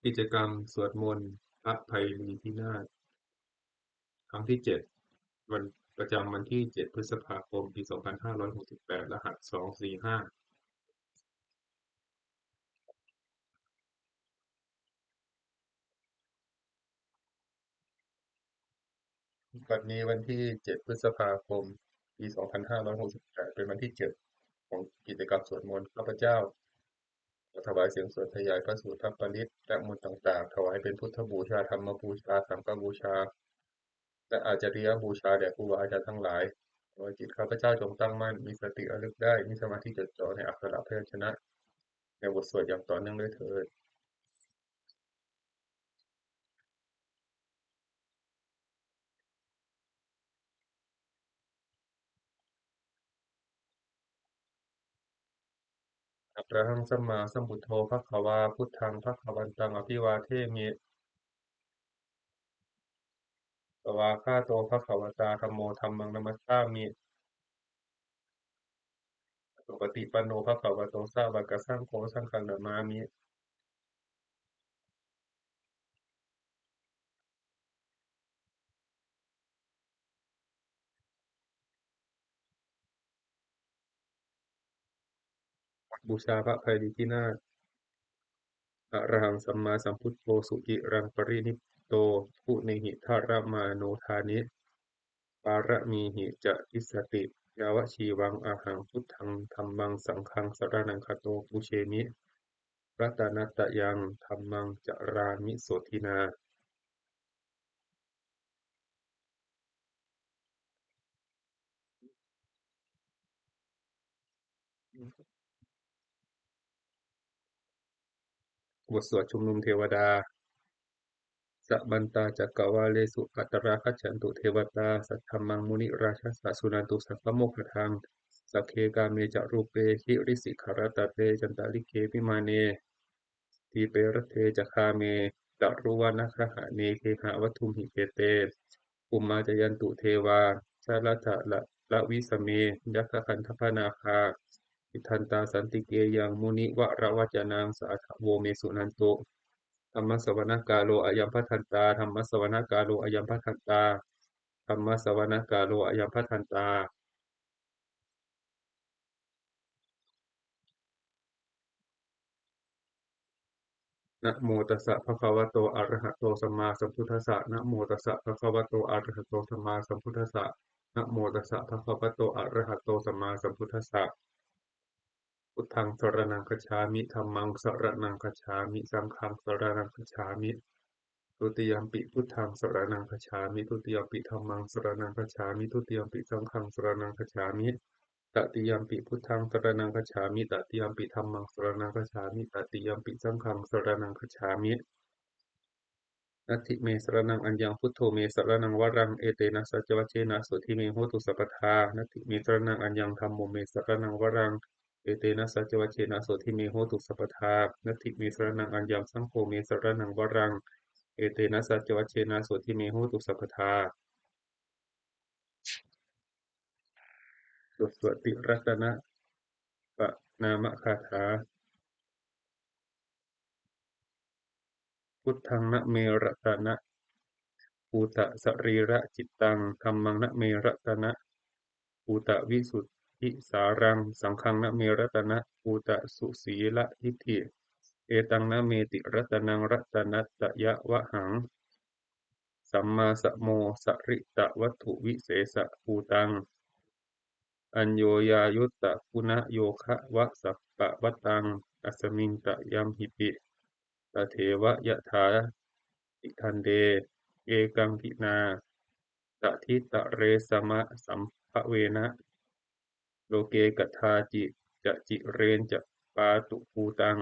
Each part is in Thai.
กิจกรรมสวดมนต์พระไพลีพินาศครั้งที่7วันประจำวันที่7พฤษภาคมปี2568รหัส245วันนี้วันที่7พฤษภาคมปี2568เป็นวันที่7ของกิจกรรมสวดมนต์ข้าพเจ้าขอถวายเสียงสวดขยายพระสูตรพระปริตรและมนต์ต่างๆถวายเป็นพุทธบูชาธรรมบูชาสังฆบูชาและอาจาริยบูชาแด่ครูบาอาจารย์ทั้งหลายขอให้จิตข้าพเจ้าจงตั้งมั่นมีสติระลึกได้มีสมาธิจดจ่อในอักขระพยัญชนะในบทสวดอย่างต่อเนื่องด้วยเถิดอะระหังสัมมาสัมพุทโธภควาพุทธังภควันตังอภิวาเทมิสวากขาโตภควตาธัมโมธัมมังนัมมัสสามิสุปฏิปันโนภควโตสาวกสังโฆสังฆังนามามิบูชาพระไพลิทินาศอะระหังสัมมาสัมพุทโธสุกิรังปรินิพพิโตภุเนหิทารมาโนทานิปารมีหิจะทิสสติยาวชีวังอะหังพุทธังธัมมังสังฆังสรณังคโตปุเชมิรัตนัตตยังธัมมังจรามิโสทินาบทสวดชุมนุมเทวดาสัพพันตาจักกวาเลสุอัตราคัจฉันตุเทวตาสัทธัมมังมุนิราชสสะสุนันตุสัพพโมคคทังสักเคกาเมจะรูปเปหิริสิขารตะเตจันตาลิเกวิมาเนทีเปรเทจะคาเมตะรุวานะคหะเนเคหะวัตถุมหิเกเตปุมมาจยันตุเทวาชาลัตถะละวิสเมยัคคคันธพนาคาอิทันตาสันติเกยังมุนิวะระวจนังสาธโวเมสุนันตุ ธรรมสวนกาโลอายัมพัทันตาธรรมสวนกาโลอายัมพัทันตาธรรมสวนกาโลอายัมพัทันตานะโมตัสสะภะคะวะโตอะระหะโตสัมมาสัมพุทธัสสะนะโมตัสสะภะคะวะโตอะระหะโตสัมมาสัมพุทธัสสะนะโมตัสสะภะคะวะโตอะระหะโตสัมมาสัมพุทธัสสะพุทธังสรณังคัจฉามิธัมมังสรณังคัจฉามิสังฆังสรณังคัจฉามิทุติยัมปิพุทธังสรณังคัจฉามิทุติยัมปิธัมมังสรณังคัจฉามิทุติยัมปิสังฆังสรณังคัจฉามิ ตติยัมปิพุทธังสรณังคัจฉามิตติยัมปิธัมมังสรณังคัจฉามิตติยัมปิสังฆังสรณังคัจฉามินัตถิเมสรณังอัญญังพุทโธเมสรณังวรังเอเตนะสัจวัชเชนะโสทิเมโหตุสัพพทานัตถิเมสรณังอัญญังธัมโมเมสรณังวรังเอเตนะสัจวัชเชนะโสทิเมโหตุสัพพทานัตถิเมสรณังอัญญังสังโฆเมสรณังวรังเอเตนะสัจวัชเชนะโสทิเมโหตุสัพพทาสวดติรัตนะปะนามคาถา พุทธังนะเมระตนะภูตะสรีระจิตตังธัมมังนะเมระตนะภูตะวิสุทธิสารังสังฆังนะเมระตนะภูตะสุสีละทิฏฐิเอตังนะเมติรัตนังรัตนัตตยะวะหังสัมมาสโมสริตะวัตถุวิเศษภูตังอัญโยยายุตตะคุณโยคะวะสัพปะวะตังอัสมิงตะยัมหิปิตเทวะยะถาอิทันเดเอกังกินาตทิตะเรสมะสัมภเวนะโลเกกัตถาจิจะจิเรนจะปาตุภูตัง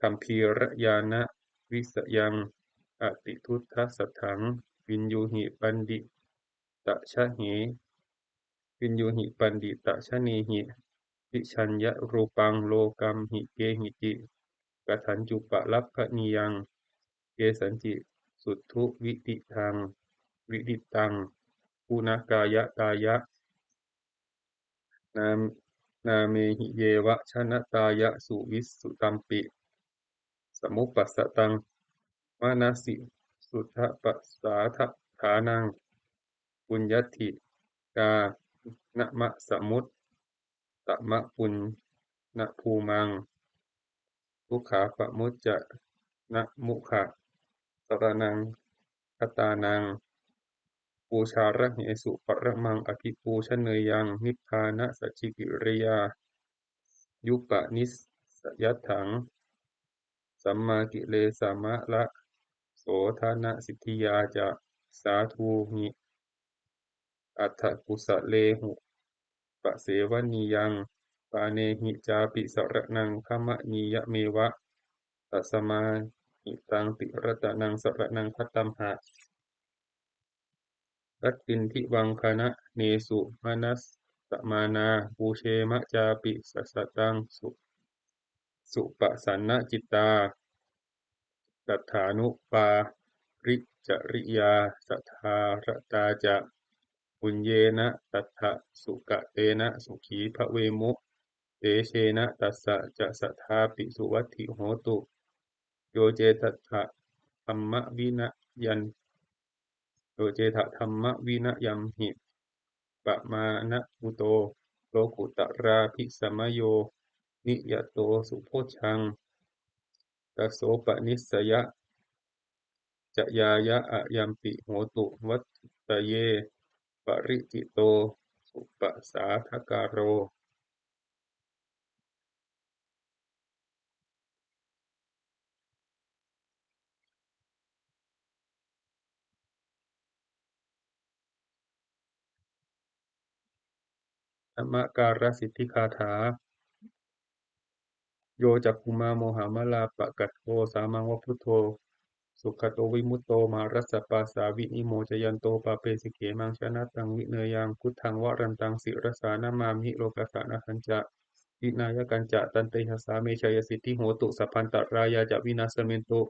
คัมภีรญาณวิสยังอติทุตทัสสถังวินยูหิปันดิตชะเหวินยูหิปันดิตชะเนหิวิชัญญรูปังโลกัมหิเกหิจิกถัญจุปลัพพนิยังเกสัญจิสุทธุวิดิทังวิดิตังปุณกายะกายะนามนาเมหิเยวะชนะตายะสุวิสสุตัมปิ มุปปัสสตังมานาสิสุทธปัสสาทฐานังปุญญติกานะมะสมุตตมะปุญณภูมังทุกขาปะมุจจะนะมุขะสรณังคตานังปูชาระเหสุปะระมังอภิปูชเนยยังนิพพานะสัจฉิกิริยายุปนิสสยัตถังสัมมากิเลสามะละโสธานะสิทธิยาจะสาธุหิอัฏฐกุสะเลหุปะเสวนียังปาเนหิจาปิสรนังขมะนียะเมวะตัสมาหิตังติรตนังสรนังคัตตัมหะรัตตินทิวังคณะเนสุมานัสสมานาปูเชมะจาปิสัสสตังสุปสันนจิตตาตัฏฐานุปาริจริยาสัทธารตาจะปุญเยนะตัทธะสุกะเตนะสุขีภเวมุเตเชนะตัสสะจะสัทธาปิสุวัตถิโหตุโยเจตัทธะธรรมวินยันโยเจทะธรรมวินยัมหิปะมานะอุโตโลกุตราภิสัมมโยนิยโตสุโพชฌังตโสปนิสสยะจะยายะอะยัมปิโหตุวัตตเยปริจิโตสุปสาทกาโรธรรมการสิทธิคาถาโยจักขุมาโมหามลาปะกัตโทสามังวพุทโธสุขโตวิมุตโตมารัสสะปาสาวินิโมจยันโตปาเปสิเขมังชนะตังวิเนยังพุทธังวรันตังสิรสานามามิโลกัสสะนะคัญจะวินายกันจะตันเตหะสาเมชัยสิทธิโหตุสัพพันตรายาจะวินาศเมนตุ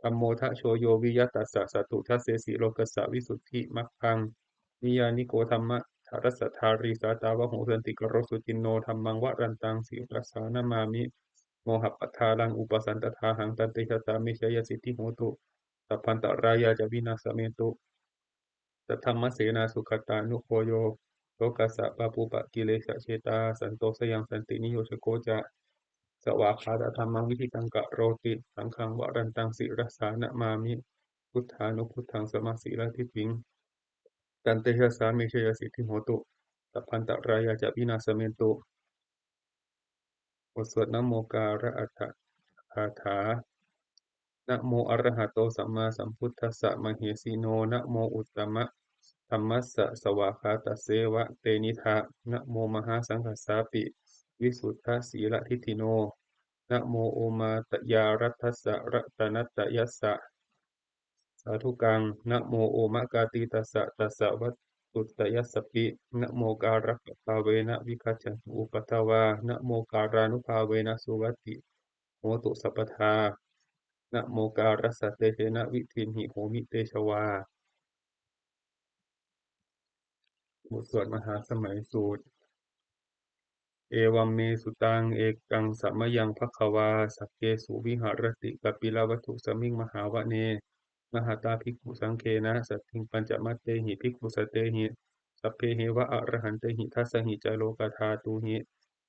ธัมโมทะโชโยวิยัตตัสสะสตุทัสเสสิโลกัสสะวิสุทธิมัคคังนิยานิโกธัมมะทารัสสะทารีสาตาวะโหสันติกโรสุจินโนธัมมังวรันตังสิรสานามามิโมหปัฏฐานังอุปสันตถาหังตันติชะสามิชยสิทธิโหตุสัพพันตรายาจะวินาศเมตุสัทธัมมะเสนาสุขตานุโคโยโลกัสสะปะปุปะกิเลสะเชตาสันโตสยังสันตินิโยชโกจะสวากขาตธรรมังวิธิตังกะโรติสังฆังวรันตังสิรสานะมามิพุทธานุพุทธังสมาสีลทิฏฐิงตันเตชะสามิชยสิทธิโหตุสัพพันตรายาจะวินาศเมตุบทสวดนะโมการะอัฏฐคาถานะโมอะระหะโตสัมมาสัมพุทธัสสะมะเหสีโนนะโมอุตตมะธัมมัสสะสวากขาตเสวะเตนิทะนะโมมหาสังฆสสาปิวิสุทธสีลทิฏฐิโนนะโมโอมาตยารัตถัสสะรัตนัตตยัสสะสาธุกังนะโมโอมะกาติตัสสะตัสสะวัตตุตยัสสปินะโมการะภาเวนะวิคัจฉันตุอุปัฏฐวานะโมการานุภาเวนะสุวัตติโหตุสัพพทานะโมการัสสะเตเชนะวิทินหิโหมิเตชวาบทสวดมหาสมัยสูตรเอวัมเมสุตังเอกังสัมมยังภัคควาสักเกสุวิหารติกัปปิลวัตถุสมิงมหาวะเนมหาตาภิกขุสังเคนะสัตถิงปัญจมัตเตหิภิกขุสตเตหิสัพเพเหวะอะระหันเตหิทัสสหิจโลกธาตุหิ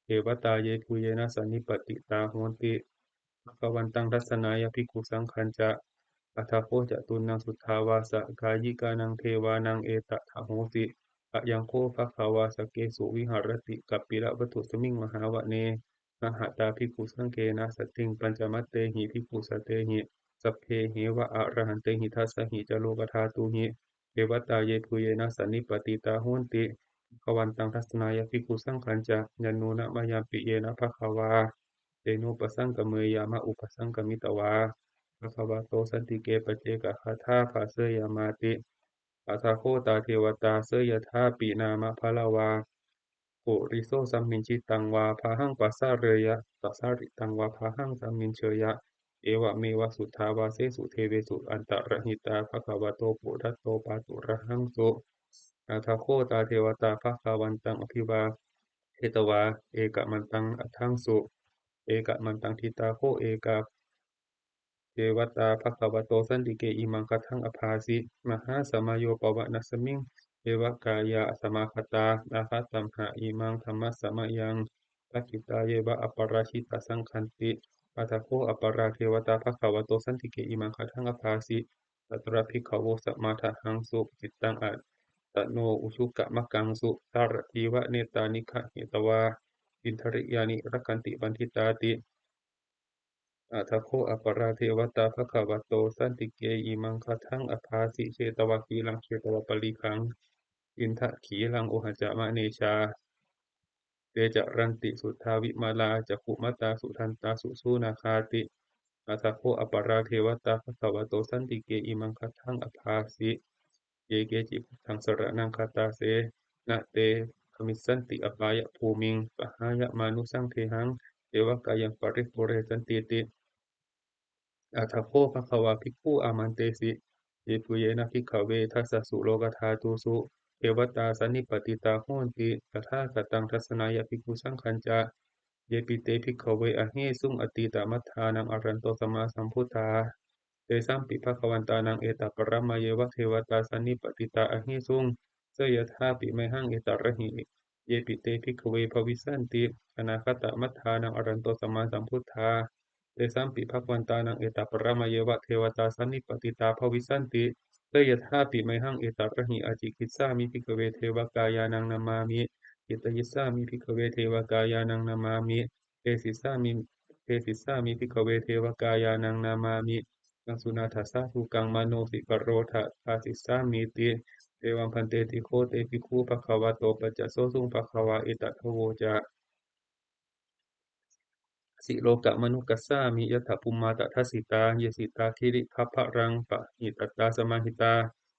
เทวตาเยทุเยนะสันนิปติตาโหนติภควันตังทัสสนายภิกขุสังคัญจะอัฏฐโคจตุนังสุทธาวาสกายิกานังเทวานังเอตถะโหติอะยังโคภควาสเกสุวิหารติกัปปิละวัตถุสมิงมหาวะเนมหาตาภิกขุสังเคนะสัตถิงปัญจมัตเตหิภิกขุสตเตหิสัพเพเหวะอะระหันเตหิทัสสหิจโลกธาตุหิเทวตาเยปุเยนะสันนิปติตาโหนติภวันตังทัสสนายภิกขุสังคัญจะยันโนนะมายาปิเยนะภควาเตโนปสังกเมยามะอุปสังกมิตวาภควาโตสันติเกปเจกะคาถาภาเสยามาติปัสสะโคตาเทวตาเสยธาปีนามะพะลาวาโกริโซสัมมินจิตังวาพาหังปัสสะเรยะตัสสะริตังวาพาหังสัมมินเชยะเอวะเมวะสุทธาวาเสสุเทเวสุอันตรหิตาภควโตปุรัตโตปาตุระหังสุอาทาโคตาเทวตาภควันตังอภิวาเทตวาเอกมันตังอัฏฐังสุเอกมันตังทิตาโคเอกา เทวตาภควโตสันติเกอิมังคทังอภาสิมหาสมโยปวนัสสมิงเทวกายะสมาคตานาคตัมหะอิมังธรรมสมยังทักขิตาเยวะอปราชิตาสังคันติปัทโคอปราเทวตาภควโตสันติเกอิมังคทังอภาสิตัตระภิกขโวสัมมาทหังสุจิตตังอัตตโนอุชุกะมะกังสุสารตีวะเนตานิคะเหตวาอินทริยานิรักขันติบันทิตาติ อาทโคอปราเทวตาภควโตสันติเกอิมังคทังอภาสิเชตวะคีลังเชตวะปลีคังอินทะขีลังโอหจามะเนชาเตจะรันติสุทธาวิมาลาจักขุมตาสุทันตาสุสูนาคาติอาทโคอปราเทวตาภควโตสันติเกอิมังคทังอภาสิเยเกจิพุทธังสรณังคาตาเสนะเตขมิสสันติอปายะภูมิงปะหายะมานุสังเทหังเทวกายังปริปุเรสันติติ อัตถโคภควาภิกขุอามันเตสิเยปุเยนะภิกขเวทัสสะสุโลกธาตุสุเทวตาสันนิปติตาโหนติตถาคตังทัสสนายภิกขุสังคัญจะเยปิเตภิกขเวอเหสุงอติตมัฏฐานังอรันโตสัมมาสัมพุทธาเตสัมปิภควันตานังเอตปรมะเยวะเทวตาสันนิปติตาอเหสุงเสยถาปิไมหังเอตระหิเยปิเตภิกขเวภวิสันติอนาคตมัฏฐานังอรันโตสัมมาสัมพุทธา เตสัมปิภควันตานังเอตปรมะเยวะเทวตาสันนิปติตาภวิสันติเตยถาปิไมหังเอตระหิอาจิกิสสามิภิกขเวเทวกายานังนามามิอิตยิสสามิภิกขเวเทวกายานังนามามิเตสิสสามิเตสิสสามิภิกขเวเทวกายานังนามามิกังสุนาทัสสะภูกังมโนสิกโรธาอาสิสสามิติเตวังพันเตติโคเตภิกขุภควโตปัจจโสสุงภควาเอตทโวจา สิโลกะมนุกัสสามิยถาภุมมาตทัสสิตาเยสิตาคิริคัพพะรังปะหิตตาสมาหิตา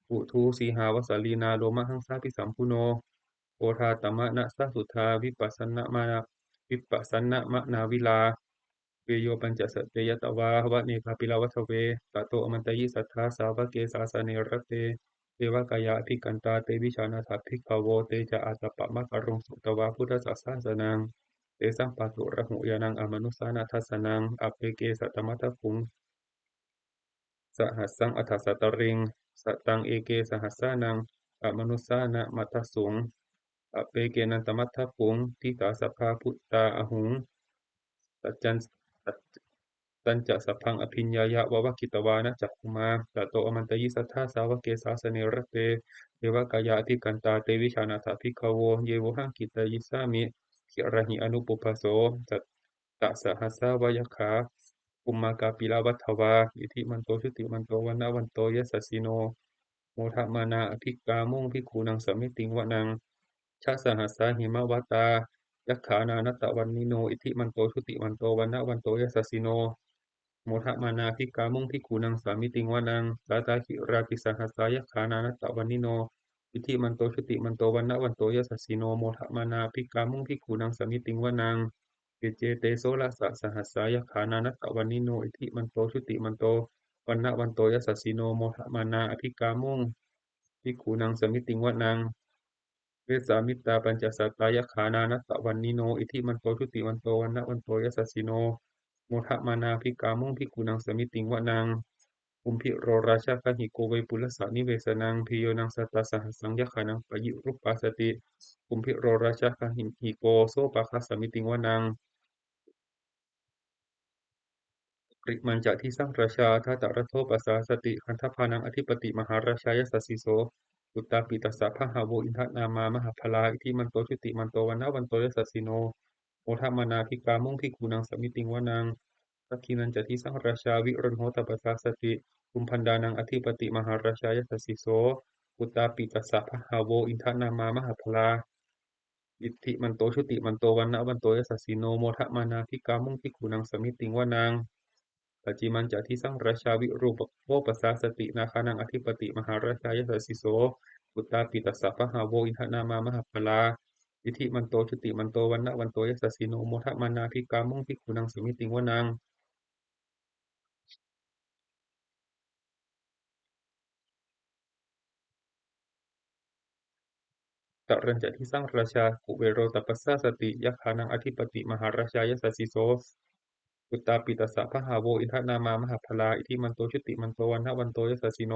อุทูสีหาวสาลีนาโลมหังสาภิสัมพุโนโอทาตมะนะสัสสุทาวิปัสสนะมานะวิปัสสนะมะนาวิลาเวโยปัญจสัจเจยตวาหวะเนคาปิลาวัฏเวตโตอมันตยิสัทธาสาวกเกสาสเนรเตเทวกายาภิกันตาเตวิชานาถาภิกขโวเตจะอาตปะมะกะรุงสุตวาพุทธสสสนัง เตสังปะตุระหุยานังอมนุสานาทัสสนังอเปเกสัตตมัตถคุงสหัสสังอัฏฐสัตตริงสัตตังเอเกสหัสสานังอมนุสานะมัตถสุงอเปเกนันตมัตถคุงทิกาสภาพุตตาอหุงสัจจันสัจตันจะสัพพังอภิญญายะวะวะกิตวานะจักขุมาตโตอมันตยิสัทธาสาวกเกสาสเนรเตเทวกายาภิกันตาเตวิชานาถาภิกขโวเยวหังกิตยิสามิ ขิระหิอนุปุพพโสจัตตะสหัสสะวยขาอุมมากาปิลาวัฏวาอิทิมันโตชุติมันโตวันนะวันโตยสัสสิโนโมทะมานาอภิกามุงภิกขุนังสมมิติงวะนังชะสหัสสะหิมวัตตายัคขานานัตตะวันนิโนอิทิมันโตชุติมันโตวันนะวันโตยสัสสิโนโมทะมานาภิกามุงภิกขุนังสามิติงวะนังสาตาคิราปิสหัสสะยัคขานานัตตะวันนิโน อิทิมันโตชุติมันโตวันนะวันโตยสัสสิโนโมทะมานาภิกามุงภิกขุนังสมิติงวนังเกเจเตโสละสะสหัสสายขานานัตตะวันนิโนอิทิมันโตชุติมันโตวันนะวันโตยสัสสิโนโมทะมานาอภิกามุงภิกขุนังสมิติงวนังเวสามิตาปัญจสัตตายขานานัตตะวันนิโนอิทิมันโตชุติมันโตวันนะวันโตยสัสสิโนโมทะมานาภิกามุงภิกขุนังสมิติงวนัง อุมพิโรราชาคหิโกเวปุลสานิเวสนังพิโยนังสัตตสหัสสังยคานังปยิรุปปัสสติอุมพิโรราชาคหิโกโซปะคัสสมิติงวนังกริมันจะที่สร้างราชาทัตตระโทปัสสาสติคันธพานังอธิปติมหาราชายสัสสิโสอุตตาปิตัสสะพะหาโวอินทนามามหาพลาอิทิมันโตชุติมันโตวันนะวันโตยสัสสิโนโมทัมมานาภิกามุงภิกขุนังสมิติงวนังสักขินันจะที่สร้างราชาวิรุณโหตปัสสาสติ กุมพันดานังอธิปติมหาราชายสัสสิโสอุตตาปิตัสสะภะหาโวอินทนามามหาพลาอิทธิมันโตชุติมันโตวันนะวันโตยสัสสิโนโมทะมานาภิกามุงภิกขุนังสมิติงวานางปัจจิมันจะที่สร้างราชาวิรูปโภปสาสตินาคานังอธิปติมหาราชายสัสสิโสอุตตาปิตัสสะภะหาโวอินทนามามหาพลาอิทธิมันโตชุติมันโตวันนะวันโตยสัสสิโนโมทะมานาภิกามุงภิกขุนังสมิติงวานาง ตรัญจะที่สร้างราชากุเบโรตัปปสสสติยัคขานังอธิปติมหาราชายสัสสิโส อุตตาปิตัสสะพหาโวอินทนามามหาพลาอิทิมันโตชุติมันโตวันนะวันโตยสัสสิโน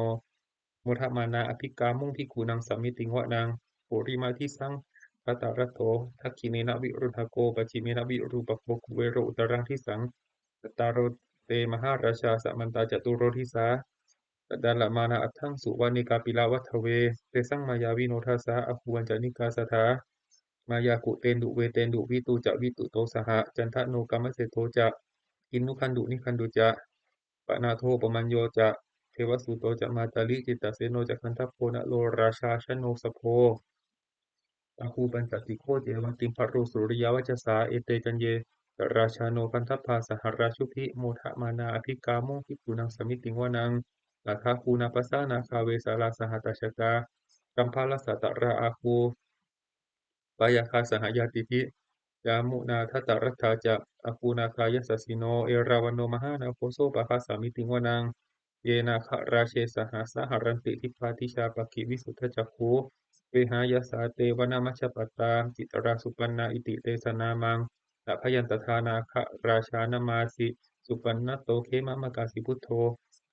โมทมานาอภิกามุ่งพิกูนังสามิติงวะนางปุริมาทิสังพัตตารโตทักขิเนนะวิรุณหโกปจิเมนะวิรูปโกกุเวโรอุตรังทิสังตตารโรเตมหาราชาสัมมันตาจตุโรทิสาตดาลมานาอัตถังสุวานิกาปิลาวัฏเวเตสังมายาวิโนทัสสะอภูวันจานิกาสถามายากุเตนดุเวเตนดุวิตูจะวิตุโตสหะจันทโนกามเสโทจะอินนุคันดุนิคันดุจะปนาโทปมัญโยจะเทวสุโตจะมาตาลิจิตตเสโนจะคันทัพโพนะโลราชาชโนสโพอาคูปัญจติโคเจวันติมภโรสุริยวัจสาเอเตจันเยราชาโนคันทัพพาสหราชุพิโมทะมานาอภิกาโมภิกขุนังสมิติงวานังลาคาคูนาปัสสานาคาเวสาลาสหัตชกากัมพาลสัตตราอาคู ปายาคาสหายาติภิยามุนาทัตตรัตถาจะอคูนาคายสัสสิโนเอราวันโนมหานาโคโซปะคาสามิติงวนังเยนาคราเชสหาสหรันติทิพาทิชาปกิวิสุทธจักขุเวหายาสาเตวนามัชฌปตาจิตราสุปันนาอิติเตสนามังตพยันตทานาคราชานามาสิสุปันนโตเขมะมะกาสิพุทโธ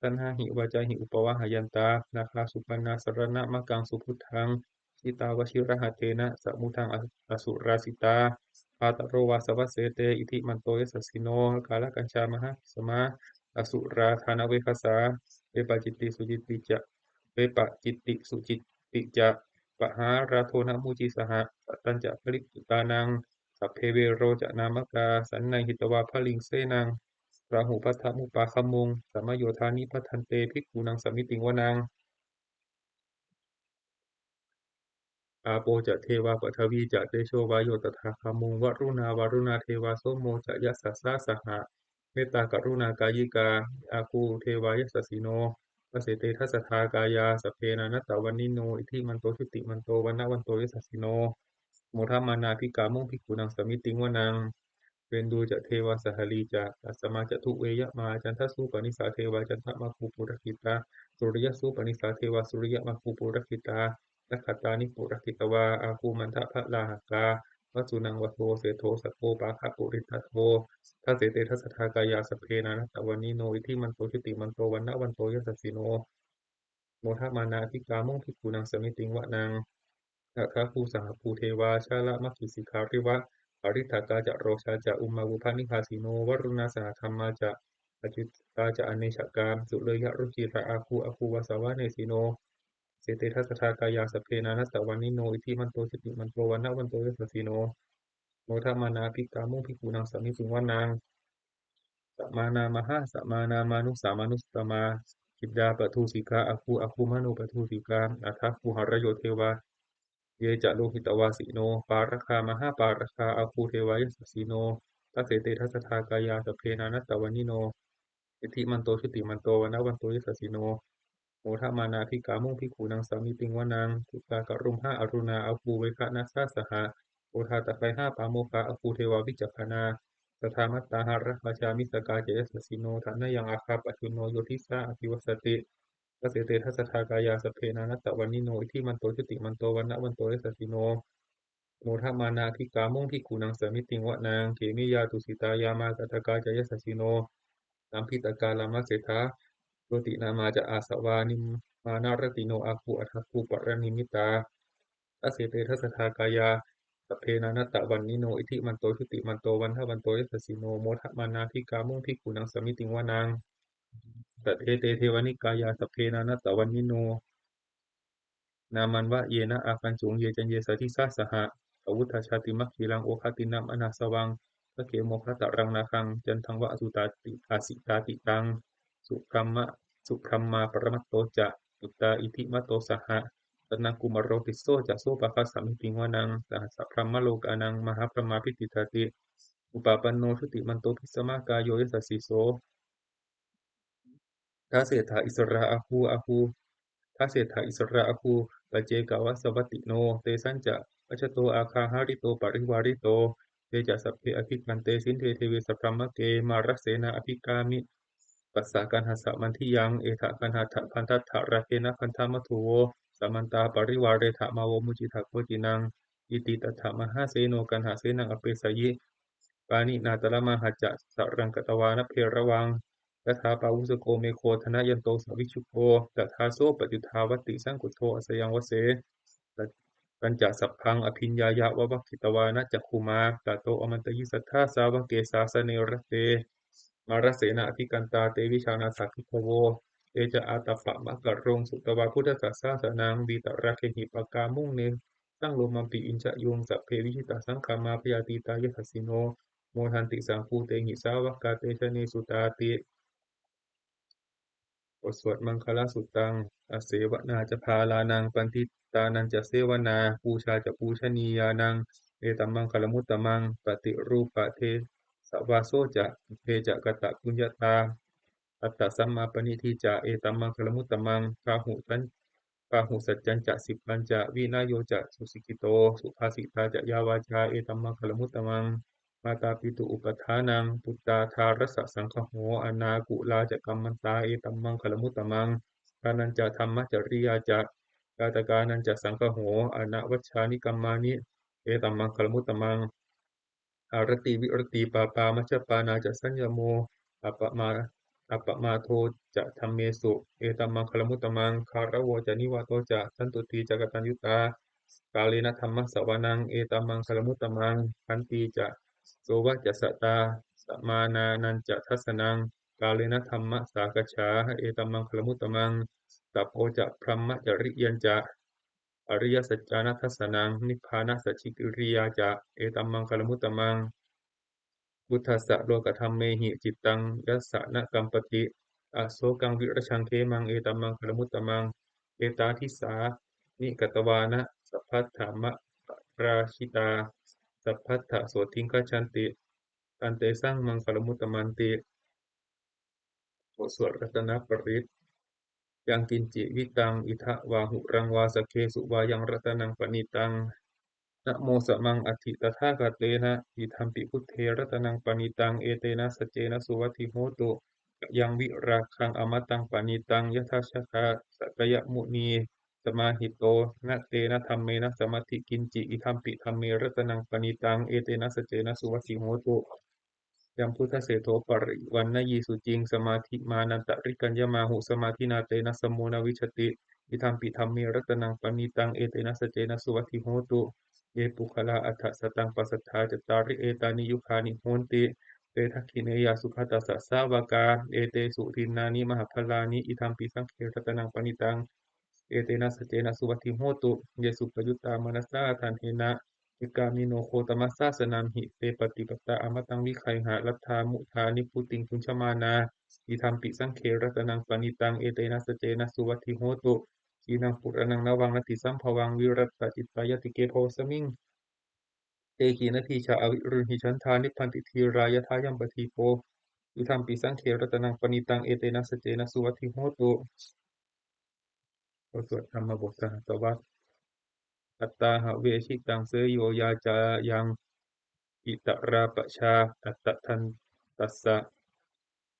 ตัณหาหิวาจาหิอุปวาหายันตานาคาสุปันนาสรณะมะกังสุพุทธัง สิตาวชิรหเทนะสมุทังอสุราสิตาปาตโรวาสวัสเสเตอิทิมันโตยสัสสิโนกาลกัญชามหาสมาอสุราธานเวคสาเวปจิตติสุจิตติจะเวปจิตติสุจิตติจะปหาราโทนะมุจิสหะตัญจะผลิตานังสัพเพเวโรจะนามกาสันในหิตวาพลิงเสนังราหุพัทธมุปาคมุงสัมมโยธานิพัทันเตภิกขุนังสมิติงวนัง อาโปจะเทวาปฐวีจะเตโชวาโยตถาคามุงวรุณาวรุณาเทวาโสโมจะยัสสะสะสหะเมตตากรุณากายิกาอาคูเทวายัสสสิโนวเสเตทัสสทากายาสพเพนานัตตวันนิโนอิทิมันโตชุติมันโตวันนะวันโตยัสสสิโนโมทัมมานาภิกามุงภิกขุนังสมิติงวนังเวนดูจะเทวาสหลีจะตัสมาจะทุเวยะมาจันทสุปนิสาเทวาจันทมาคูปุรคิตาสุริยสุปนิสาเทวาสุริยมาคูปุรคิตา นักขัตตานิปุรคิตวาอาคูมันทะพะลาหกาวัสุนังวโทเสโทสัพโพปาคะปุริทัตโททัสเสเตทัสสทากายาสพเพนานัตตวันนิโนอิทิมันโตชุติมันโตวันนะวันโตยัสสสิโนโมทะมานาภิกามุงภิกขุนังสมิติงวะนังทัคคะภูสหภูเทวาชาละมัคคิสิกขาริวะปริทธากาจะโรชาจะอุมาวุพานิพาสิโนวรุณาสหธรรมาจะอจิตตาจะอเนชกามสุเลยะรุจิระอาคูวาสาวะเนสิโน เสเตทัสสะทากายาสพเพนานัสสะวันนิโนอิทิมันโตสิติมันโตวันนะวันโตยัสสะสีโนโมทัมมานาภิกามุภิกขุนังสัมมิสุงวานางสัมมานามหาสัมมานามานุสามานุสตมากิจดาปทูสิกาอาคูมโนปทูสิกาอัฏฐคูหรโยเทวาเยจะโลหิตวาสิโนปารคามหาปารคาอาคูเทวายัสสะสีโนทัสเสเตทัสสะทากายาสพเพนานัสสะวันนิโนอิทิมันโตชุติมันโตวันนะวันโตยัสสะสีโน โมทะมานาภิกามุงภิกขุนังสามิติงวานังทุกากรุมห้าอรุณาอาภูเวคะนัสสะสหะโอทาตะไคห้าปาโมคะอาภูเทวาวิจักขณาสทามัตตาหาระราชามิสกาเจสสิโนทานะยังอาคาปชุนโนโยทิสาอภิวัสติทสเสเตทัสสทากายาสพเพนานัตตวันนิโนอิทิมันโตชุติมันโตวันนะวันโตเอสสิโนโมทะมานาภิกามุงภิกขุนังสามิติงวะนางเขมิยาตุสิตายามากตกาจายสสิโนสัมพิตกาลามาเสถา โรตินามาจะอาสวานิมมานารติโนอาคูอัฏฐคูปรณิมิตาทัสเสเตทัสสทากายาสพเพนานัตตะวันนิโนอิทิมันโตชุติมันโตวันทวันโตยัสสสิโนโมทะมานาภิกามุงภิกขุนังสมิติงวานังตัดเอเตเทวนิกายาสพเพนานัตตะวันนิโน นามันวะเยนะอาคันจุงเยจันเยสทิสาสหะอาวุธชาติมัคคีลังโอคตินัมอนาสวังพระเขโมคตะรังนาคังจันทังวะอสุตาติอาสิตาติตังสุคัมมะสุคัมมาปรมัตโตจะอุตตาอิทิมัตโตสหะตนังกุมารโรติโสจะโสปะคัสสมิติงวานังสหัสสะพรหมโลกานังมหาพรหมาภิติตาติอุปาปันโนชุติมันโตภิสสมากายโยยสัสสิโส ถ้าเศรษฐาอิสระอาคูถ้าเศรษฐาอิสระอาคูปัจเจกวสวัตติโนเตสัญจะปัจจโตอาคาหาริโตปริวาริโตเตจะสัพเพอภิกันเตสินเทเทเวสัพพมะเกมารัสเสนาอภิกามิปัสสากันหัสสะมันทิยังเอถะกันหัตถะพันทัตถะราเคนะพันธมัทุโวสัมมันตาปริวาเรถะมาโวมุจิทักโวจินังอิติตัฏฐะมหาเสโนกันหาเสนังอเปสยิ ปานินาตระมหัจจะสรังกตวานเพระวังตถาปาวุสโกเมโคธนยันโตสวิชชุโกตถาโสปฏิทาวติสังกุโทอสยังวเสปัญจสัพพังอภิญญายะวะวัคคิตวานะจักขุมาตโตอมันตยิสัทธาสาวกเกสาสเนรเตมารเสนาอภิกันตาเตวิชานาสักขิภโวเตจะอาตปะมะกะรงสุตวาพุทธสัสสะสนังวีตระเคหิปกามุงเนตั้งโลมัมปิอินจะยุงสัพเพวิชิตาสังขามาพยาติตายทัสสิโนโมทันติสังคูเตหิสาวกาเตชะเนสุตาติบทสวดมังคลสุตตังอเสวนาจะพาลานังปันทิตานันจะเสวนาปูชาจะปูชนียานังเอตัมมังคลมุตตมังปฏิรูปะเทสวาโซจะเทจะกะตะปุญญตาอัตตสัมมาปณิทิจะเอตัมมังคลมุตตมังพาหุตันพาหุสัจจันจะสิบปัญจะวินาโยจะสุสิกิโตสุภาสิตาจะยาวาจาเอตัมมังคลมุตตมังมาตาปิตุอุปทานังปุตตาทารสสังคโหอนากุลาจะกัมมันตาเอตัมมังคลมุตตมังกานันจะธรรมจริยาจะกาตกานันจะสังคโหอนาวัชชานิกัมมานิเอตัมมังคลมุตตมังอารติวิรติปาปามัชฌปานาจะสัญญโมอัปปมาอัปปมาโทจะธรรมเมสุเอตัมมังคลมุตตมังคารโวจะนิวาโตจะสันตุตีจะกตัญญูตากาเลนะธรรมสวนังเอตัมมังคลมุตตมังขันติจะโสวะจะสตาสมานานันจะทัสสนังกาเลนะธรรมสากฉาเอตัมมังคลมุตตมังตัปโพจะพรหมจริยันจะอริยสัจจานัทธัสสนังนิพพานัสสชิกิริยาจะเอตัมมังคลมุตตมังพุทธัสสะโลกธรรมเมหิจิตตังยัสสะนะกัมปติอโศกังวิรชังเขมังเอตัมมังคลมุตตมังเอตาทิสานิกตวานะสัพพัทธามะราชิตาสัพพัทธโสทิงคชันติอันเตสังมังคลมุตตมันติบทสวดรัตนปริตยังกินจิวิตังอิทะวาหุรังวาสเคสุวายังรัตนังปณิตัง นะโมสะมังอธิตถาคเตนะอิทัมปิพุทเทระตนังปณิตังเอเตนะสัจเจนะสุวัตถิโหตุยังวิราคังอมตังปณิตังยถาชคะสัตยมุนีสมาหิโตนะเตนะธัมเมนะสมาธิกินจิอิทัมปิธัมเมระตนังปณิตังเอเตนะสัจเจนะสุวัตถิโหตุยังพุทธเสโธปริวันนยีสุจิงสมาธิมานันตริกัญญมาหุสมาธินาเตนะสมโมนวิชติอิทัมปิธัมเมระตนังปณิตังเอเตนะสัจเจนะสุวัตถิโหตุเยปุคลาอัฏฐสตังปัสสัทธาจตาริเอตานิยุคานิโหนติเตทักขิเนยาสุขตัสสะสาวกาเอเตสุทินนานิมหาพลานิอิทัมปิสังเขรตนังปณิตังเอเตนะสจเจนะสุวัติโหตุเยสุปยุตตามนัสสาทันเหนะอิกามิโนโคตมัสสะสนามหิเตปฏิปตาอมตังวิไคหะรัตถามุทานิพุติงคุญชมานาอิทัมปิสังเขรตนังปณิตังเอเตนะสจเจนะสุวัติโหตุอีนังปุระนังนวังนติสัมภวังวิรัตตจิตตายติเกโพสมิง เตกีนาทีชาอวิรุหิชันธานิพพันติทีรายทายัมปทีโปอิทัมปิสังเขรตนังปณิตังเอเตนะสเจนะสุวัติโหตุบทสวดธรรมบทสหัสวรรษอัตตาหะเวชิตังเสยโยยาจายังอิตราปชาอัตตทันตัสสะ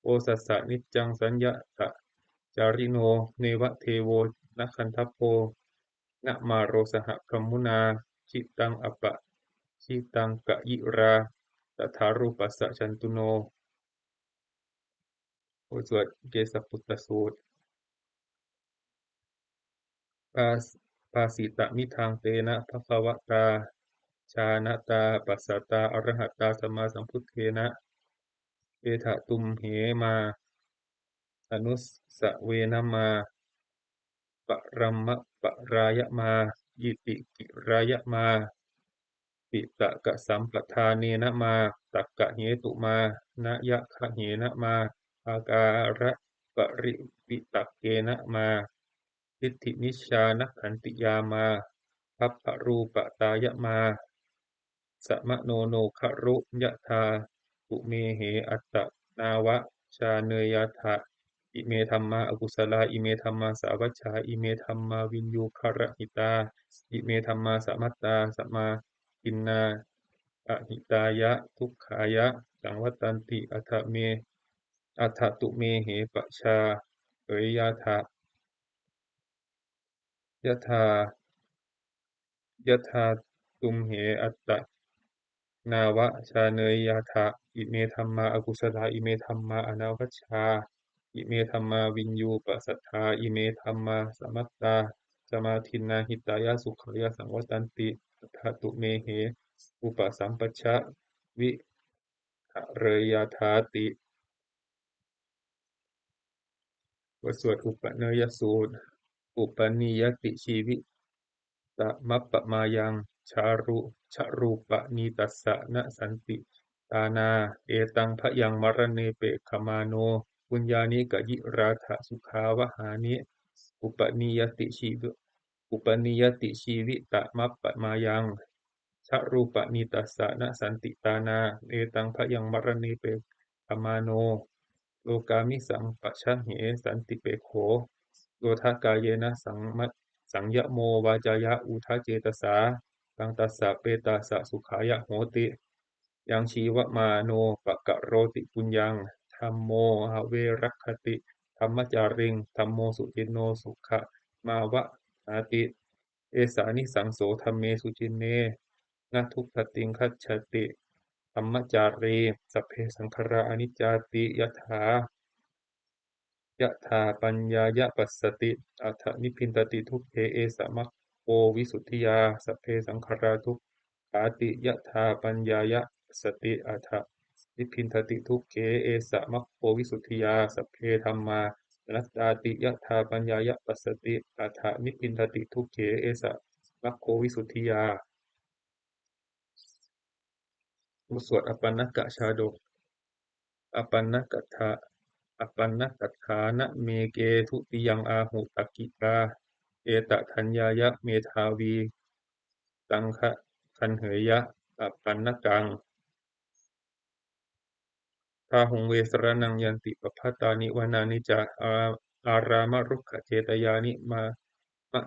โอสัสสะนิจจังสัญญาตะจาริโนเนวะเทโวนะคันทัพโพนะมาโรสหพรหมุนาชิตังอปะชิตังกะยิราตถารูปัสสะชันตุโนบทสวดเกสสปุตตสูตรปาสปาสิตะมิทังเตนะภควตาชาณตาปัสสตาอรหัตตาสัมมาสัมพุทเทนะเอถะตุมเหมาอนุสสะเวนมาปรัมมะปรายมายิติกิรายมาปิตะกะสัมปทาเนนะมาตักกะเหตุมานะยะคะเหนะมาอาการะปริปิตักเกนะมาทิฏฐินิชชานะขันติยามาพัพพรูปตายมาสมโนโนครุยะธาปุเมเหอัตตนาวะชาเนยถะอิเมธัมมาอกุศลาอิเมธัมมาสาวัชชาอิเมธัมมาวินยูคารหิตาอิเมธัมมาสมัตตาสมากินนาอหิตายะทุกขายะสังวัตตันติอัฏฐตุเมเหปชาเอยยะถายะถายะถาตุมเหอัตต นาวะชาเนยยาถะอิเมธัมมาอกุศลาอิเมธัมมาอนาวัชชาอิเมธัมมาวินยูปสัทธาอิเมธัมมาสมัตตาสมาทินนาหิตายาสุขายาสังวัตันติทัตตุเมเหอุปสัมปชชะวิหะเรยยาถาติบทสวดอุปเนยสูตรอุปนิยติชีวิตมัปปมายังชารุชรูปนีตัสสะนะสันติตานาเอตังพยังมรณเนเปขมาโนปุญญานิกะยิราถสุขาวหานิอุปนิยติชีวิอุปนิยติชีวิตมัปปมายังชรูปนีตัสสะนะสันติตานาเอตังพยังมรณเนเปขมาโนโลกามิสังปะชะเหสันติเปโขโยทากายเยนะสังยโมวาจายะอุทาเจตสาตังตัสสะเปตาสะสุขายะโหติยังชีวมาโนปะกะโรติปุญญังธัมโมหเวรัคคติธรรมจาริงธัมโมสุจินโนสุขะมาวะอาติเอสานิสังโสธัมเมสุจินเนนะทุกขติงคัจฉติธรรมจารีสัพเพสังขาราอนิจจาติยถายะถาปัญญายะปัสสติอัฏฐนิพพินตติทุกเขเอสะมัคโควิสุทธิยาสัพเพสังขาราทุกขาติยะถาปัญญายะปัสสติอัฏฐนิพพินตติทุกเขเอสะมัคโควิสุทธิยาสัพเพธัมมานัตตาติยะถาปัญญายะปัสสติอัฏฐนิพพินตติทุกเขเอสะมัคโควิสุทธิยาบทสวดอปันนกชาดกอปันนกัฏฐะอปันนกัฏฐานะเมเกทุติยังอาหุตกิตาเอตทัญญายะเมธาวีตังคะคันเหยยะอปันนกังพาหุงเวสรนังยันติปภัตตานิวนานิจาอารามรุกขเจตยานิม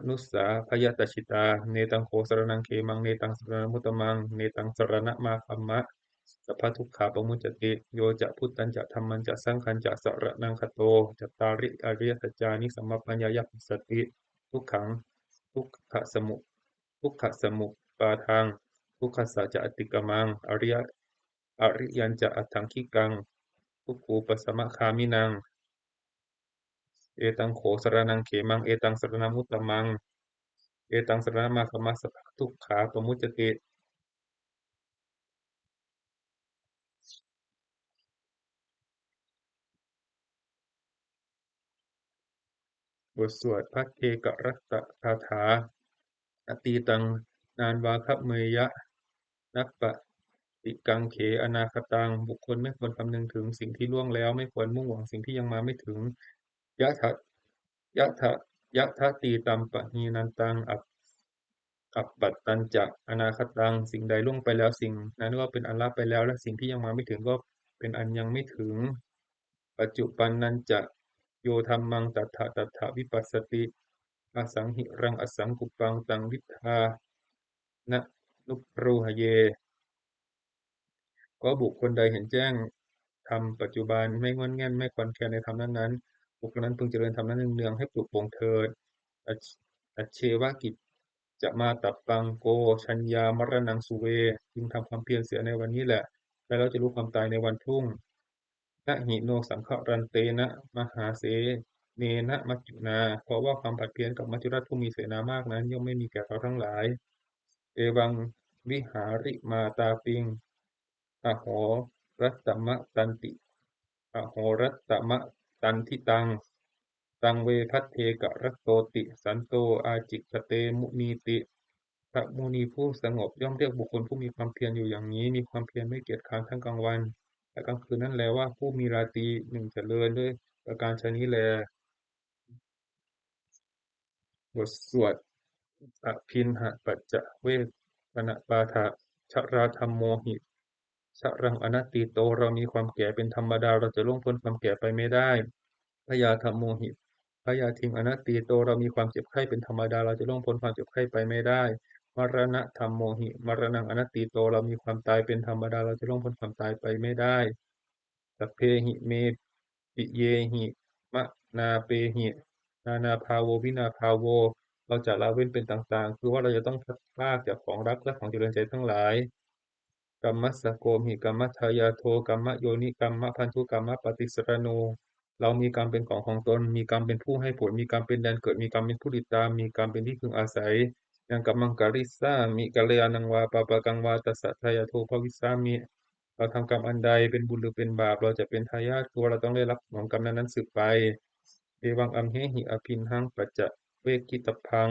นุสสาพยตชิตาเนตังโฆสรนังเขมังเนตังสรณมุตตมังเนตังสรณะมาคัมมะสัพพทุกขาปมุจจติโยจะพุทธันจะธัมมันจะสังฆันจะสรณังคโตจัตตาริอริยสัจจานิสัมมาปัญญายปัสสติทุกขังทุกขสมุทุกขสมุปาทังทุกขสัจจะอติกมังอริยัญจะอัตถังคิกังทุกขูปสมะคามินังเอตังโขสรณังเขมังเอตังสรณมุตตมังเอตังสรณมาคมัสสะทุกขาปมุจจติบทสวดพระเทกรัตตคาถาอตีตังนานวาคะเมยะนัปปติกังเขอนาคตังบุคคลไม่ควรคำนึงถึงสิ่งที่ล่วงแล้วไม่ควรมุ่งหวังสิ่งที่ยังมาไม่ถึงยะถะยะถะยะทะตีตัมปะหีนันตังอัปปัตตัญจะอนาคตังสิ่งใดล่วงไปแล้วสิ่งนั้นก็เป็นอันละไปแล้วและสิ่งที่ยังมาไม่ถึงก็เป็นอันยังไม่ถึงปัจจุบันนันจะโยธัมมังตถาวิปัสสติอสังหิรังอสังกุปังตังวิทธานะนุปรูหเยก็บุคคลใดเห็นแจ้งธรรมปัจจุบันไม่งอนแง่นไม่คลอนแคลนในธรรมนั้นๆบุคคลนั้นพึงเจริญธรรมนั้นเนืองๆให้ปลุกปลงเถิดอัจเชวกิจจะมาตับปังโกชัญญามรณังสุเวจึงทำความเพียรเสียในวันนี้แหละแล้วเราจะรู้ความตายในวันพรุ่งนะหิโนสังขรันเตนะมหาเสเนนะมัจจุนาเพราะว่าความผัดเพี้ยนกับมัจจุราชผู้มีเสนามากนั้นย่อมไม่มีแก่เราทั้งหลายเอวังวิหาริมาตาปิงอโหรัตตมะตันติอโหรัตตมะตันทิตังตังเวพัทเทกะรัตโตติสันโตอาจิกขเตมุนีติพระมุนีผู้สงบย่อมเรียกบุคคลผู้มีความเพียรอยู่อย่างนี้มีความเพียรไม่เกียจคร้านทั้งกลางวันและกลางคืนนั่นแลว่าผู้มีราตรีหนึ่งเจริญด้วยประการฉะนี้แลบทสวดอภินหปัจจเวคขณปาฐะชราธรรมโมหิชรังอนัตติโตเรามีความแก่เป็นธรรมดาเราจะล่วงพ้นความแก่ไปไม่ได้พยาธรรมโมหิพยาทิงอนัตติโตเรามีความเจ็บไข้เป็นธรรมดาเราจะล่วงพ้นความเจ็บไข้ไปไม่ได้มรณะธรรมโมหิมรณังอนัตติโตเรามีความตายเป็นธรรมดาเราจะล่วงพ้นความตายไปไม่ได้สัพเพหิเมปิเยหิมะนาเปหินานาภาโววินาภาโวเราจะละเว้นเป็นต่างๆคือว่าเราจะต้องพลากจากของรักและของเจริญใจทั้งหลาย กัมมัสสโกมหิกัมมัทธายาโทกัมมะโยนิกัมมะพันธุกัมมะปฏิสรโนเรามีกรรมเป็นของตนมีกรรมเป็นผู้ให้ผลมีกรรมเป็นแดนเกิดมีกรรมเป็นผู้ติดตามมีกรรมเป็นที่พึงอาศัยยังกัมมังการิสามิกัลยาณังวาปะปะกังวาตัสสะทายาโทภวิสามิเราทำกรรมอันใดเป็นบุญหรือเป็นบาปเราจะเป็นทายาทคือเราต้องได้รับผลของกรรมนั้นๆสืบไปเอวังอัมเหหิอภินหังปัจจะเวกิตพัง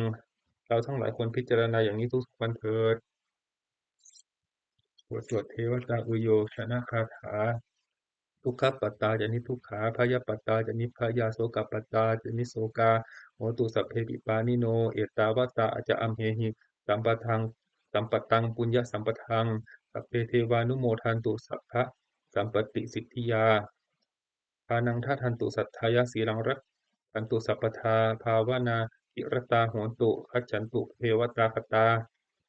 เราทั้งหลายควรพิจารณาอย่างนี้ทุกวันเถิดบทสวดเทวตาอุโยชนะคาถาทุกขปัตตาจานิทุกขาพยปัตตาจานิพยาโสกปัตตาจานิโสกาโหตุสัพเพปิปานิโนเอตาวตาอาจจะอัมเหหิสัมปทังสัมปตังปุญญสัมปทังสัพเพเทวานุโมทันตุสัพพะสัมปติสิทธิยาทานังทัทันตุสัทธายาสีลังรักขันตุสัพพทาภาวนาอิรตาโหนตุคัจฉันตุเทวตาคตา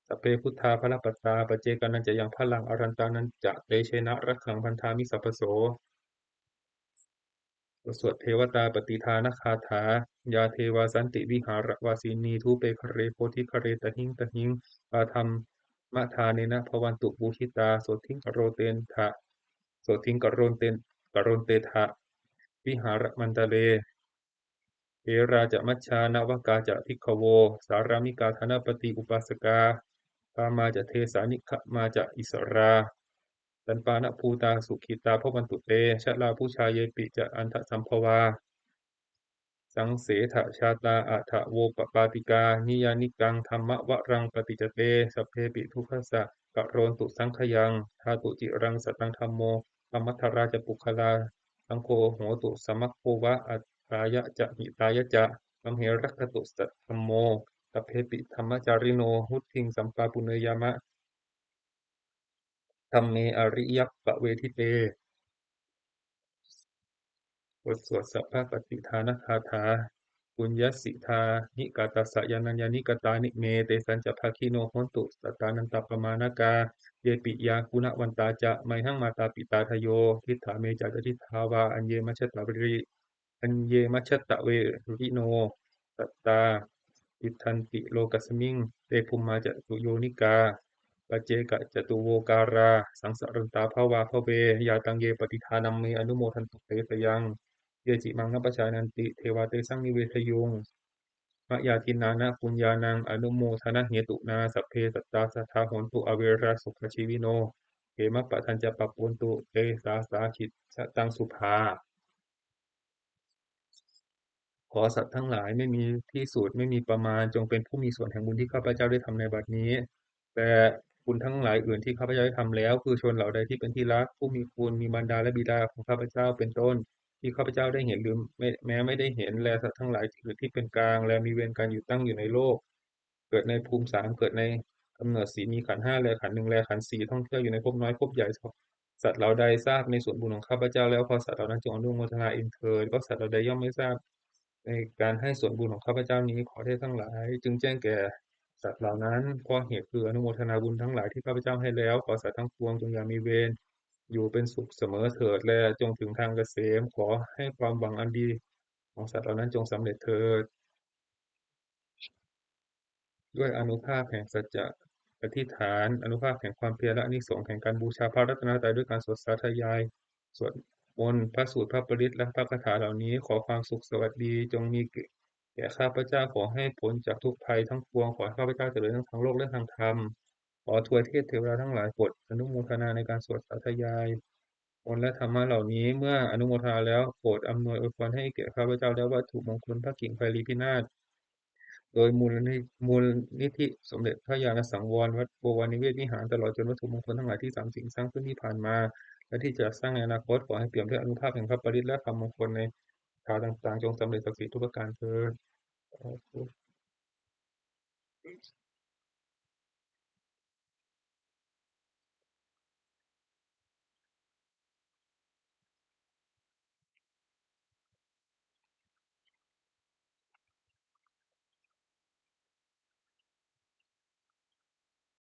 สัพเพพุทธาภลปัตตาปเจกานันจะยังพลังอรันตานันจะเตเชนะรักขังพันธามิสัพพโส สวดเทวตาปฏิทานคาถายาเทวาสันติวิหารวาสินีทูเปคะเรโพธิคะเรตหิงตหิงปาธรรมมะทาเนนะภวันตุบูชิตาโสทิงกโรเตนทะโสทิงกโรนเตนกโรนเตทะวิหารมันตะเลเอราจะมัชชานวกาจะภิกขโวสารามิกาธนปฏิอุปาสกาปามาจะเทสานิขมาจะอิสราตันปานภูตาสุขิตาพวันตุเตชะลาผู้ชายเยปิจะอันทสัมภวา สังเสถชาตาอัฏฐโวปปาติกานิยานิกังธรรมวรังปฏิจจเตสัพเพปิทุกขสะกะโรนตุสังขยังธาตุจิรังสตังธัมโมอมัทธราชปุคลาสังโฆโหตุสมัคโควะอัตตายะจะหิตายะจะกัมเหรักขตุสัตธัมโมสัพเพปิธรรมจาริโนหุตถิงสัมปาปุเนยามะธัมเมอริยัปปะเวทิเต บทสวดสัพพะปฏิทานคาถาปุญญสิทานิกาตัสสะยานัญญานิกตานิเมเตสัญจภาคิโนโหนตุสัตตานันตปปมานากาเยปิยาคุณวันตาจะไมหังมาตาปิตาทโยทิฏฐาเมจาจทิฏฐาวาอัญเยมัชฌตตาริอัญเยมัชฌตตะเวริโนสัตตาอิทันติโลกัสมิงเตภุมมาจตุโยนิกาปเจกจตุโวการาสังสรันตาภวาภเวยาตังเยปฏิทานัมเมอนุโมทันตุเตสยัง เยจิมังนัปปชานันติเทวาเตสังนิเวทยุงมะยาทินานะปุญญานังอนุโมทนะเหตุนาสัพเพสัตตาสัทธาโหนตุอเวราสุขชีวิโนเขมะปะทันจะปะปุนตุเตสาสาชิตสตังสุภา ขอสัตว์ทั้งหลายไม่มีที่สุดไม่มีประมาณจงเป็นผู้มีส่วนแห่งบุญที่ข้าพเจ้าได้ทำในบัดนี้แต่บุญทั้งหลายอื่นที่ข้าพเจ้าได้ทำแล้วคือชนเหล่าใดที่เป็นที่รักผู้มีคุณมีมารดาและบิดาของข้าพเจ้าเป็นต้นที่ข้าพเจ้าได้เห็นหรือแม้ไม่ได้เห็นแลสัตว์ทั้งหลายอื่นที่เป็นกลางและมีเวรการอยู่ตั้งอยู่ในโลกเกิดในภูมิสามเกิดในกำเนิดสี่มีขันธ์ห้าแลขันธ์หนึ่งแลขันธ์สี่ท่องเที่ยวอยู่ในภพน้อยภพใหญ่สัตว์เหล่าใดทราบในส่วนบุญของข้าพเจ้าแล้วขอสัตว์เหล่านั้นจงอนุโมทนาเองเถิดก็สัตว์เหล่าใดย่อมไม่ทราบ ในการให้ส่วนบุญของข้าพเจ้านี้ขอเทพทั้งหลายจึงแจ้งแก่สัตว์เหล่านั้นเพราะเหตุคืออนุโมทนาบุญทั้งหลายที่ข้าพเจ้าให้แล้วขอสัตว์ทั้งปวงจงอย่ามีเวรอยู่เป็นสุขเสมอเถิดและจงถึงทางเกษมขอให้ความหวังอันดีของสัตว์เหล่านั้นจงสำเร็จเถิด ด้วยอานุภาพแห่งสัจจะอธิษฐานอานุภาพแห่งความเพียรและอานิสงส์แห่งการบูชาพระรัตนตรัยด้วยการสวดสาธยายสวดมนต์พระสูตรพระปริตรและพระคาถาเหล่านี้ขอความสุขสวัสดีจงมีแก่ข้าพเจ้าขอให้พ้นจากทุกภัยทั้งปวงขอให้ข้าพเจ้าเจริญทั้งทางโลกและทางธรรมขอทวยเทพเทวดาทั้งหลายโปรดอนุโมทนาในการสวดสาธยายมนต์และธรรมะเหล่านี้เมื่ออนุโมทนาแล้วโปรดอำนวยอวยพรให้แก่ข้าพเจ้าและวัตถุมงคลพระกิ่งไพรีพินาศ โดยมูลนิธิสมเด็จพระญาณสังวรวัดบวรนิเวศวิหารตลอดจนวัตถุมงคลทั้งหลายที่สามสิ่งสร้างขึ้นที่ผ่านมาและที่จะสร้างในอนาคตขอให้เปี่ยมด้วยอานุภาพแห่งพระปริตรและคำมงคลในข่าวต่างๆจงสำเร็จศักดิ์สิทธิ์ทุกประการเถิด